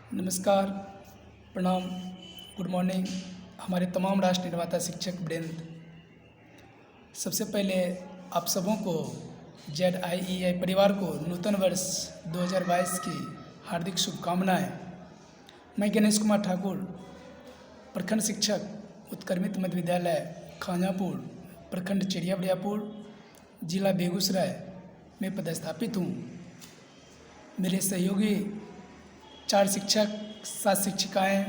नमस्कार, प्रणाम, good morning हमारे तमाम राष्ट्र निर्माता शिक्षक वृंद। सबसे पहले आप सबों को ZIEI परिवार को नूतन वर्ष 2022 की हार्दिक शुभकामनाएं। मैं गणेश कुमार ठाकुर, प्रखंड शिक्षक, उत्क्रमित मध्य विद्यालय खांजापुर, प्रखंड चिड़िया बरियापुर, जिला बेगूसराय में पदस्थापित हूँ। मेरे सहयोगी 4 शिक्षक, 7 शिक्षिकाएँ,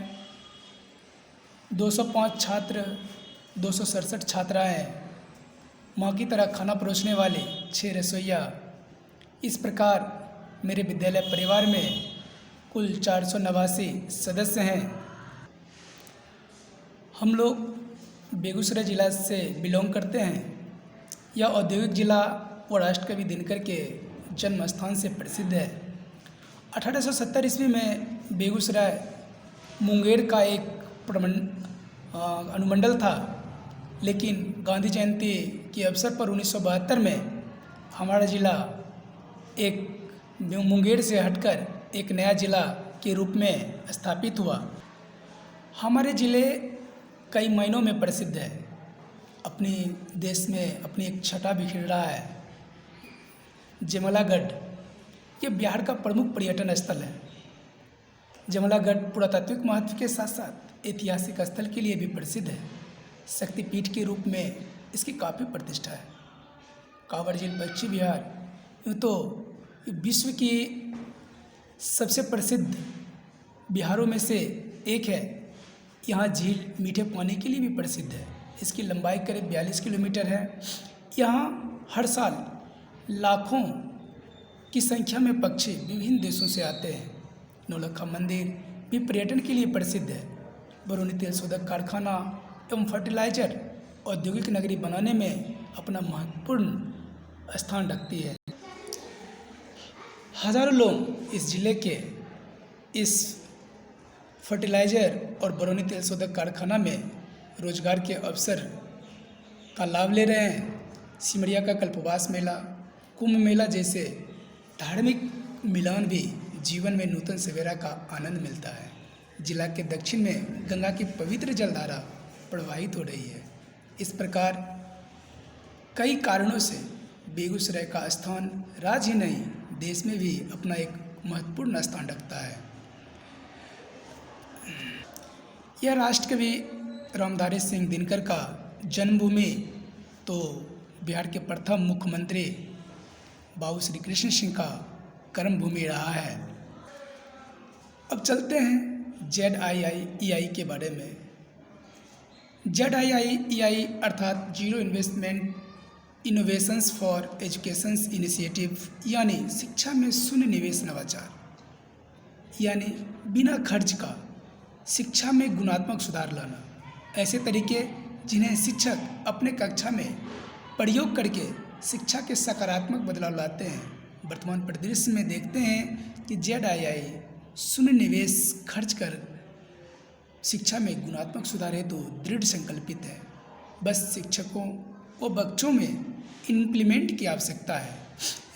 205 छात्र, 267 छात्राएँ, माँ की तरह खाना परोसने वाले 6 रसोइया। इस प्रकार मेरे विद्यालय परिवार में कुल 489 सदस्य हैं। हम लोग बेगूसराय जिला से बिलोंग करते हैं। यह औद्योगिक जिला व राष्ट्रकवि दिनकर के जन्म स्थान से प्रसिद्ध है। 1870 ईस्वी में बेगूसराय मुंगेर का एक अनुमंडल था, लेकिन गांधी जयंती के अवसर पर 1972 में हमारा ज़िला एक मुंगेर से हटकर एक नया ज़िला के रूप में स्थापित हुआ। हमारे ज़िले कई मायनों में प्रसिद्ध है। अपनी देश में अपनी एक छटा बिखेर रहा है। जमलागढ़ ये बिहार का प्रमुख पर्यटन स्थल है। जमलागढ़ पुरातात्विक महत्व के साथ साथ ऐतिहासिक स्थल के लिए भी प्रसिद्ध है। शक्तिपीठ के रूप में इसकी काफ़ी प्रतिष्ठा है। कांवड़ झील पश्चिम बिहार यूँ तो विश्व की सबसे प्रसिद्ध बिहारों में से एक है। यहाँ झील मीठे पानी के लिए भी प्रसिद्ध है। इसकी लंबाई करीब 42 किलोमीटर है। यहाँ हर साल लाखों की संख्या में पक्षी विभिन्न देशों से आते हैं। नौलखा मंदिर भी पर्यटन के लिए प्रसिद्ध है। बरौनी तेल शोधक कारखाना एवं फर्टिलाइजर औद्योगिक नगरी बनाने में अपना महत्वपूर्ण स्थान रखती है। हजारों लोग इस जिले के इस फर्टिलाइजर और बरौनी तेल शोधक कारखाना में रोजगार के अवसर का लाभ ले रहे हैं। सिमरिया का कल्पवास मेला, कुंभ मेला जैसे धार्मिक मिलान भी जीवन में नूतन सवेरा का आनंद मिलता है। जिला के दक्षिण में गंगा की पवित्र जलधारा प्रवाहित हो रही है। इस प्रकार कई कारणों से बेगूसराय का स्थान राज्य ही नहीं देश में भी अपना एक महत्वपूर्ण स्थान रखता है। यह राष्ट्रकवि रामधारी सिंह दिनकर का जन्मभूमि तो बिहार के प्रथम मुख्यमंत्री बाबू श्री कृष्ण सिंह का कर्मभूमि रहा है। अब चलते हैं ZIEI के बारे में। ZIEI अर्थात zero investment innovations for education initiative, यानी शिक्षा में शून्य निवेश नवाचार, यानी बिना खर्च का शिक्षा में गुणात्मक सुधार लाना। ऐसे तरीके जिन्हें शिक्षक अपने कक्षा में प्रयोग करके शिक्षा के सकारात्मक बदलाव लाते हैं। वर्तमान परिदृश्य में देखते हैं कि ZIEI शून्य निवेश खर्च कर शिक्षा में गुणात्मक सुधार हेतु दृढ़ संकल्पित है। बस शिक्षकों व बच्चों में इम्प्लीमेंट की आवश्यकता है।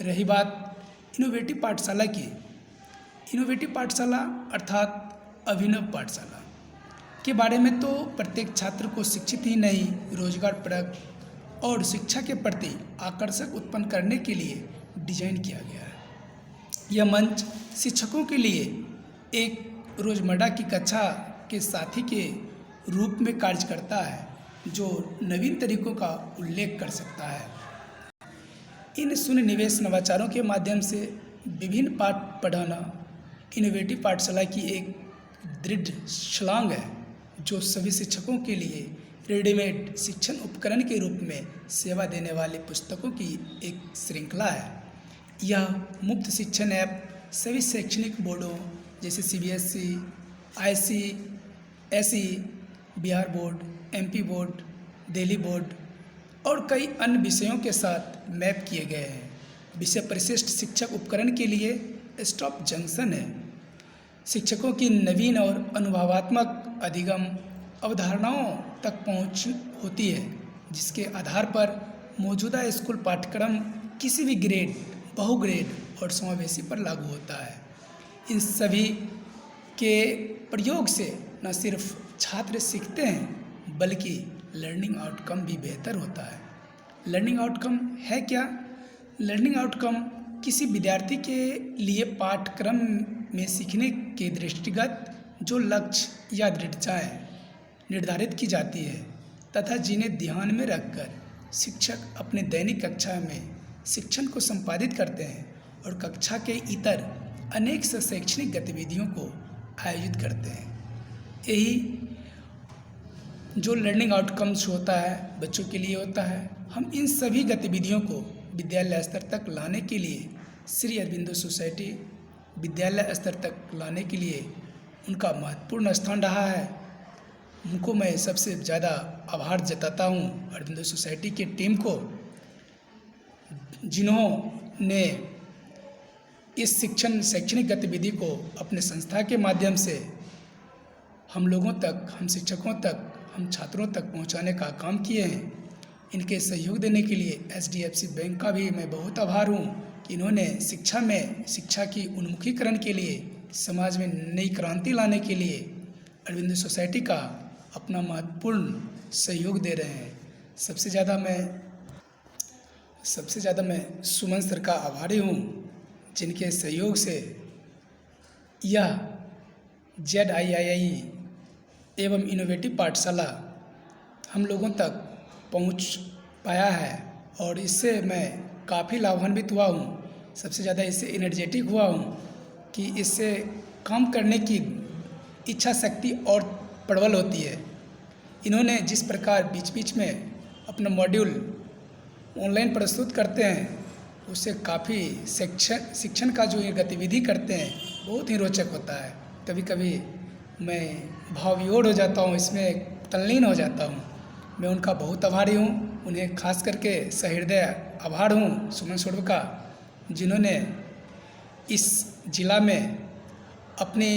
रही बात इनोवेटिव पाठशाला की, इनोवेटिव पाठशाला अर्थात अभिनव पाठशाला के बारे में तो प्रत्येक छात्र को शिक्षित ही नहीं, रोजगारपरक और शिक्षा के प्रति आकर्षक उत्पन्न करने के लिए डिजाइन किया गया है। यह मंच शिक्षकों के लिए एक रोजमर्रा की कक्षा के साथी के रूप में कार्य करता है, जो नवीन तरीकों का उल्लेख कर सकता है। इन शून्य निवेश नवाचारों के माध्यम से विभिन्न पाठ पढ़ाना इनोवेटिव पाठशाला की एक दृढ़ छलांग है, जो सभी शिक्षकों के लिए रेडीमेड शिक्षण उपकरण के रूप में सेवा देने वाले पुस्तकों की एक श्रृंखला है। यह मुफ्त शिक्षण ऐप सभी शैक्षणिक बोर्डों जैसे CBSE, ICSE, Bihar board, MP board, Delhi board और कई अन्य विषयों के साथ मैप किए गए हैं। विषय परिशिष्ट शिक्षक उपकरण के लिए स्टॉप जंक्शन है। शिक्षकों की नवीन और अनुभवात्मक अधिगम अवधारणाओं तक पहुंच होती है, जिसके आधार पर मौजूदा स्कूल पाठ्यक्रम किसी भी ग्रेड, बहुग्रेड और समावेशी पर लागू होता है। इन सभी के प्रयोग से न सिर्फ छात्र सीखते हैं बल्कि लर्निंग आउटकम भी बेहतर होता है। लर्निंग आउटकम है क्या? लर्निंग आउटकम किसी विद्यार्थी के लिए पाठ्यक्रम में सीखने के दृष्टिगत जो लक्ष्य या दृढ़ताएँ निर्धारित की जाती है तथा जिन्हें ध्यान में रखकर शिक्षक अपने दैनिक कक्षा में शिक्षण को संपादित करते हैं और कक्षा के इतर अनेक शैक्षणिक गतिविधियों को आयोजित करते हैं। यही जो लर्निंग आउटकम्स होता है बच्चों के लिए होता है। हम इन सभी गतिविधियों को विद्यालय स्तर तक लाने के लिए श्री अरबिंदो सोसाइटी विद्यालय स्तर तक लाने के लिए उनका महत्वपूर्ण स्थान रहा है। उनको मैं सबसे ज़्यादा आभार जताता हूँ अरबिंदो सोसाइटी की टीम को, जिन्होंने इस शैक्षणिक गतिविधि को अपने संस्था के माध्यम से हम लोगों तक, हम शिक्षकों तक, हम छात्रों तक पहुंचाने का काम किए हैं। इनके सहयोग देने के लिए HDFC बैंक का भी मैं बहुत आभार हूं कि इन्होंने शिक्षा की उन्मुखीकरण के लिए, समाज में नई क्रांति लाने के लिए अरबिंदो सोसाइटी का अपना महत्वपूर्ण सहयोग दे रहे हैं। सबसे ज़्यादा मैं सुमन सर का आभारी हूँ, जिनके सहयोग से यह ZIII एवं इनोवेटिव पाठशाला हम लोगों तक पहुंच पाया है और इससे मैं काफ़ी लाभान्वित हुआ हूं। सबसे ज़्यादा इससे एनर्जेटिक हुआ हूं कि इससे काम करने की इच्छा शक्ति और प्रबल होती है। इन्होंने जिस प्रकार बीच बीच में अपना मॉड्यूल ऑनलाइन प्रस्तुत करते हैं, उससे काफ़ी शिक्षण का जो ये गतिविधि करते हैं बहुत ही रोचक होता है। कभी कभी मैं भावविभोर हो जाता हूँ, इसमें तल्लीन हो जाता हूँ। मैं उनका बहुत आभारी हूँ, उन्हें खास करके सहृदय आभार हूँ सुमन स्वरूप का, जिन्होंने इस जिला में अपनी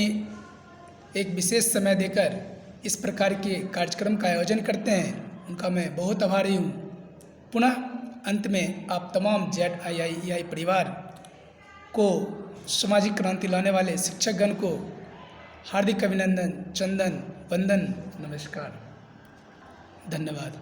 एक विशेष समय देकर इस प्रकार के कार्यक्रम का आयोजन करते हैं। उनका मैं बहुत आभारी हूँ। पुनः अंत में आप तमाम ZIII परिवार को, सामाजिक क्रांति लाने वाले शिक्षकगण को हार्दिक अभिनंदन, चंदन, वंदन, नमस्कार, धन्यवाद।